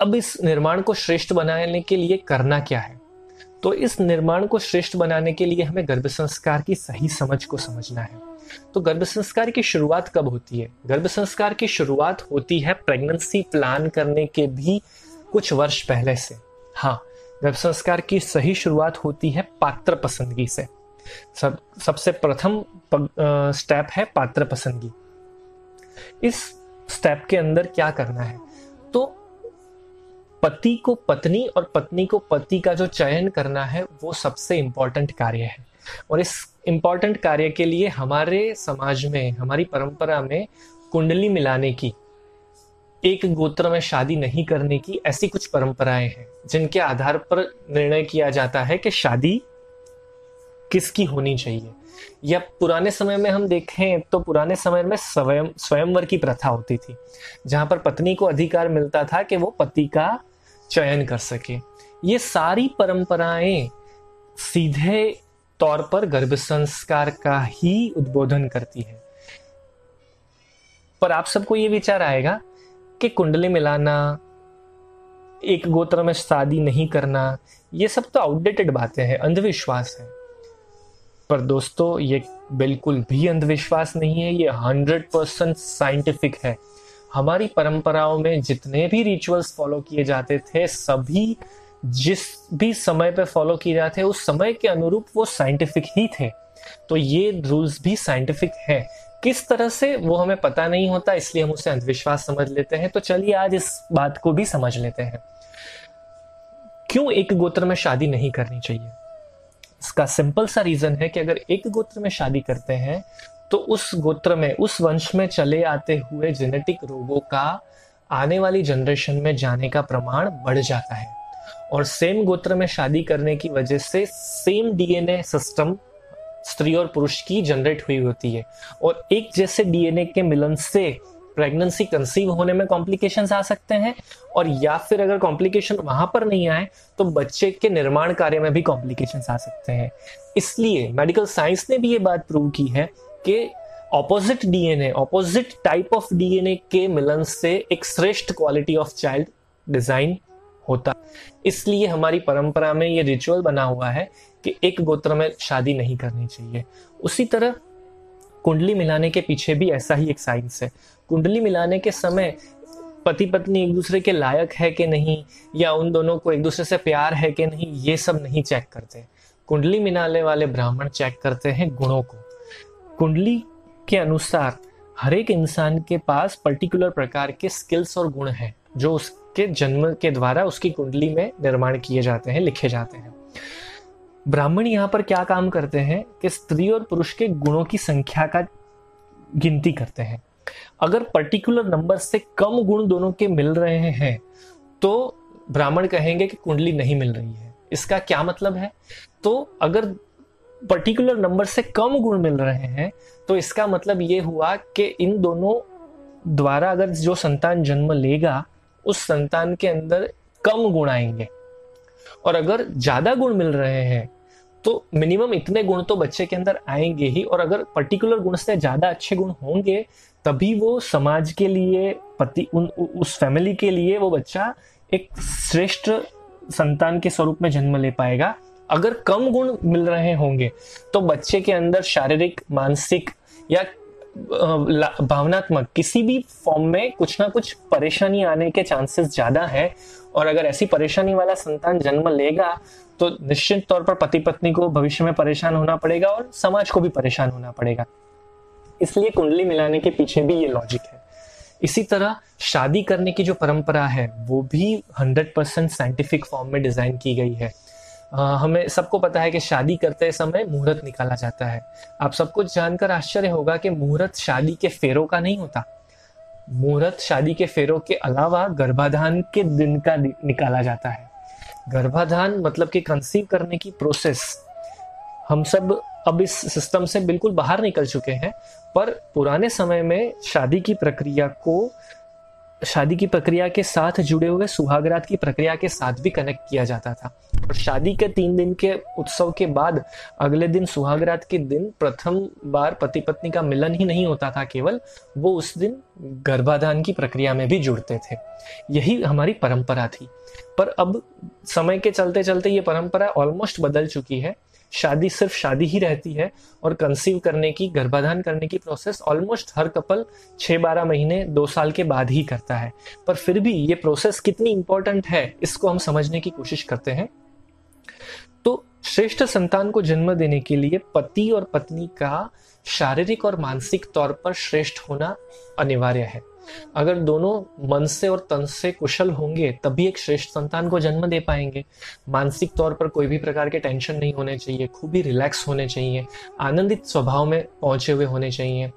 अब इस निर्माण को श्रेष्ठ बनाने के लिए करना क्या है? तो इस निर्माण को श्रेष्ठ बनाने के लिए हमें गर्भ संस्कार की सही समझ को समझना है। तो गर्भ संस्कार की शुरुआत कब होती है? गर्भ संस्कार की शुरुआत होती है प्रेगनेंसी प्लान करने के भी कुछ वर्ष पहले से। हाँ, गर्भ संस्कार की सही शुरुआत होती है पात्र पसंदगी से। सबसे प्रथम स्टेप है पात्र पसंदगी। इस स्टेप के अंदर क्या करना है? तो पति को पत्नी और पत्नी को पति का जो चयन करना है वो सबसे इंपॉर्टेंट कार्य है। और इस इंपॉर्टेंट कार्य के लिए हमारे समाज में, हमारी परंपरा में कुंडली मिलाने की, एक गोत्र में शादी नहीं करने की, ऐसी कुछ परंपराएं हैं जिनके आधार पर निर्णय किया जाता है कि शादी किसकी होनी चाहिए। या पुराने समय में हम देखें तो पुराने समय में स्वयंवर की प्रथा होती थी, जहां पर पत्नी को अधिकार मिलता था कि वो पति का चयन कर सके। ये सारी परंपराएं सीधे तौर पर गर्भ संस्कार का ही उद्बोधन करती है। पर आप सबको ये विचार आएगा कि कुंडली मिलाना, एक गोत्र में शादी नहीं करना, ये सब तो आउटडेटेड बातें हैं, अंधविश्वास है। पर दोस्तों, ये बिल्कुल भी अंधविश्वास नहीं है, ये 100% साइंटिफिक है। हमारी परंपराओं में जितने भी रिचुअल्स फॉलो किए जाते थे, सभी जिस भी समय पे फॉलो किए जाते, उस समय के अनुरूप वो साइंटिफिक ही थे। तो ये रूल्स भी साइंटिफिक है। किस तरह से वो हमें पता नहीं होता, इसलिए हम उसे अंधविश्वास समझ लेते हैं। तो चलिए आज इस बात को भी समझ लेते हैं। क्यों एक गोत्र में शादी नहीं करनी चाहिए? इसका सिंपल सा रीजन है कि अगर एक गोत्र में शादी करते हैं तो उस गोत्र में, उस वंश में चले आते हुए जेनेटिक रोगों का आने वाली जनरेशन में जाने का प्रमाण बढ़ जाता है। और सेम गोत्र में शादी करने की वजह से सेम डीएनए सिस्टम स्त्री और पुरुष की जनरेट हुई होती है। और एक जैसे डीएनए के मिलन से प्रेगनेंसी कंसीव होने में कॉम्प्लिकेशंस आ सकते हैं, और या फिर अगर कॉम्प्लिकेशन वहां पर नहीं आए तो बच्चे के निर्माण कार्य में भी कॉम्प्लिकेशंस आ सकते हैं। इसलिए मेडिकल साइंस ने भी ये बात प्रूव की है कि opposite DNA, opposite type of DNA के मिलन से एक श्रेष्ठ क्वालिटी ऑफ चाइल्ड डिजाइन होता। इसलिए हमारी परंपरा में ये रिचुअल बना हुआ है कि एक गोत्र में शादी नहीं करनी चाहिए। उसी तरह कुंडली मिलाने के पीछे भी ऐसा ही एक साइंस है। कुंडली मिलाने के समय पति पत्नी एक दूसरे के लायक है कि नहीं, या उन दोनों को एक दूसरे से प्यार है कि नहीं, ये सब नहीं चेक करते। कुंडली मिलाने वाले ब्राह्मण चेक करते हैं गुणों को। कुंडली के अनुसार हर एक इंसान के पास पर्टिकुलर प्रकार के स्किल्स और गुण हैं जो उसके जन्म के द्वारा उसकी कुंडली में निर्माण किए जाते हैं, लिखे जाते हैं। ब्राह्मण यहाँ पर क्या काम करते हैं कि स्त्री और पुरुष के गुणों की संख्या का गिनती करते हैं। अगर पर्टिकुलर नंबर से कम गुण दोनों के मिल रहे हैं तो ब्राह्मण कहेंगे कि कुंडली नहीं मिल रही है। इसका क्या मतलब है? तो अगर पर्टिकुलर नंबर से कम गुण मिल रहे हैं तो इसका मतलब ये हुआ कि इन दोनों द्वारा अगर जो संतान जन्म लेगा उस संतान के अंदर कम गुण आएंगे। और अगर ज्यादा गुण मिल रहे हैं तो मिनिमम इतने गुण तो बच्चे के अंदर आएंगे ही। और अगर पर्टिकुलर गुण से ज्यादा अच्छे गुण होंगे तभी वो समाज के लिए, उस फैमिली के लिए वो बच्चा एक श्रेष्ठ संतान के स्वरूप में जन्म ले पाएगा। अगर कम गुण मिल रहे होंगे तो बच्चे के अंदर शारीरिक, मानसिक या भावनात्मक किसी भी फॉर्म में कुछ ना कुछ परेशानी आने के चांसेस ज्यादा है। और अगर ऐसी परेशानी वाला संतान जन्म लेगा तो निश्चित तौर पर पति पत्नी को भविष्य में परेशान होना पड़ेगा और समाज को भी परेशान होना पड़ेगा। इसलिए कुंडली मिलाने के पीछे भी ये लॉजिक है। इसी तरह शादी करने की जो परंपरा है वो भी 100% साइंटिफिक फॉर्म में डिजाइन की गई है। हमें सबको पता है कि शादी करते समय मुहूर्त निकाला जाता है। आप सबको जानकर आश्चर्य होगा कि मुहूर्त शादी के फेरों का नहीं होता। मुहूर्त शादी के फेरों के अलावा गर्भाधान के दिन का निकाला जाता है। गर्भाधान मतलब कि कंसीव करने की प्रोसेस। हम सब अब इस सिस्टम से बिल्कुल बाहर निकल चुके हैं, पर पुराने समय में शादी की प्रक्रिया को शादी की प्रक्रिया के साथ जुड़े हुए सुहागरात की प्रक्रिया के साथ भी कनेक्ट किया जाता था। और शादी के 3 दिन के उत्सव के बाद अगले दिन सुहागरात के दिन प्रथम बार पति पत्नी का मिलन ही नहीं होता था केवल, वो उस दिन गर्भाधान की प्रक्रिया में भी जुड़ते थे। यही हमारी परंपरा थी। पर अब समय के चलते चलते ये परंपरा ऑलमोस्ट बदल चुकी है। शादी सिर्फ शादी ही रहती है और कंसीव करने की, गर्भाधान करने की प्रोसेस ऑलमोस्ट हर कपल 6-12 महीने 2 साल के बाद ही करता है। पर फिर भी ये प्रोसेस कितनी इंपॉर्टेंट है इसको हम समझने की कोशिश करते हैं। तो श्रेष्ठ संतान को जन्म देने के लिए पति और पत्नी का शारीरिक और मानसिक तौर पर श्रेष्ठ होना अनिवार्य है। अगर दोनों मन से और तन से कुशल होंगे तभी एक श्रेष्ठ संतान को जन्म दे पाएंगे। मानसिक तौर पर कोई भी प्रकार के टेंशन नहीं होने चाहिए, खूब ही रिलैक्स होने चाहिए, आनंदित स्वभाव में पहुंचे हुए होने चाहिए।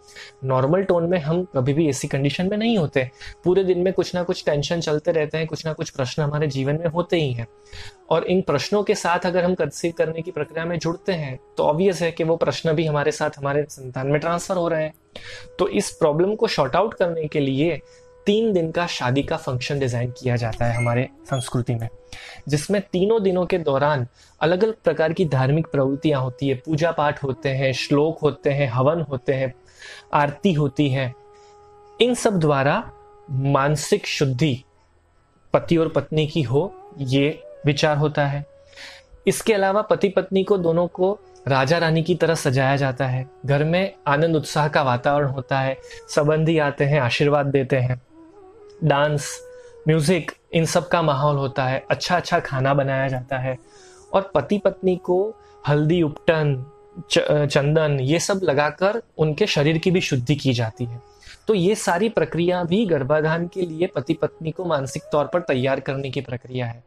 नॉर्मल टोन में हम कभी भी ऐसी कंडीशन में नहीं होते। पूरे दिन में कुछ ना कुछ टेंशन चलते रहते हैं, कुछ ना कुछ प्रश्न हमारे जीवन में होते ही हैं। और इन प्रश्नों के साथ अगर हम कंसीव करने की प्रक्रिया में जुड़ते हैं तो ऑब्वियस है कि वो प्रश्न भी हमारे साथ हमारे संतान में ट्रांसफर हो रहे हैं। तो इस प्रॉब्लम को शॉर्ट आउट करने के लिए 3 दिन का शादी का फंक्शन डिजाइन किया जाता है हमारे संस्कृति में, जिसमें तीनों दिनों के दौरान अलग अलग प्रकार की धार्मिक प्रवृत्तियां होती है, पूजा पाठ होते हैं, श्लोक होते हैं, हवन होते हैं, आरती होती है। इन सब द्वारा मानसिक शुद्धि पति और पत्नी की हो, ये विचार होता है। इसके अलावा पति पत्नी को दोनों को राजा रानी की तरह सजाया जाता है। घर में आनंद उत्साह का वातावरण होता है, संबंधी आते हैं, आशीर्वाद देते हैं, डांस, म्यूजिक, इन सब का माहौल होता है, अच्छा अच्छा खाना बनाया जाता है और पति पत्नी को हल्दी, उपटन, चंदन ये सब लगाकर उनके शरीर की भी शुद्धि की जाती है। तो ये सारी प्रक्रिया भी गर्भाधान के लिए पति पत्नी को मानसिक तौर पर तैयार करने की प्रक्रिया है।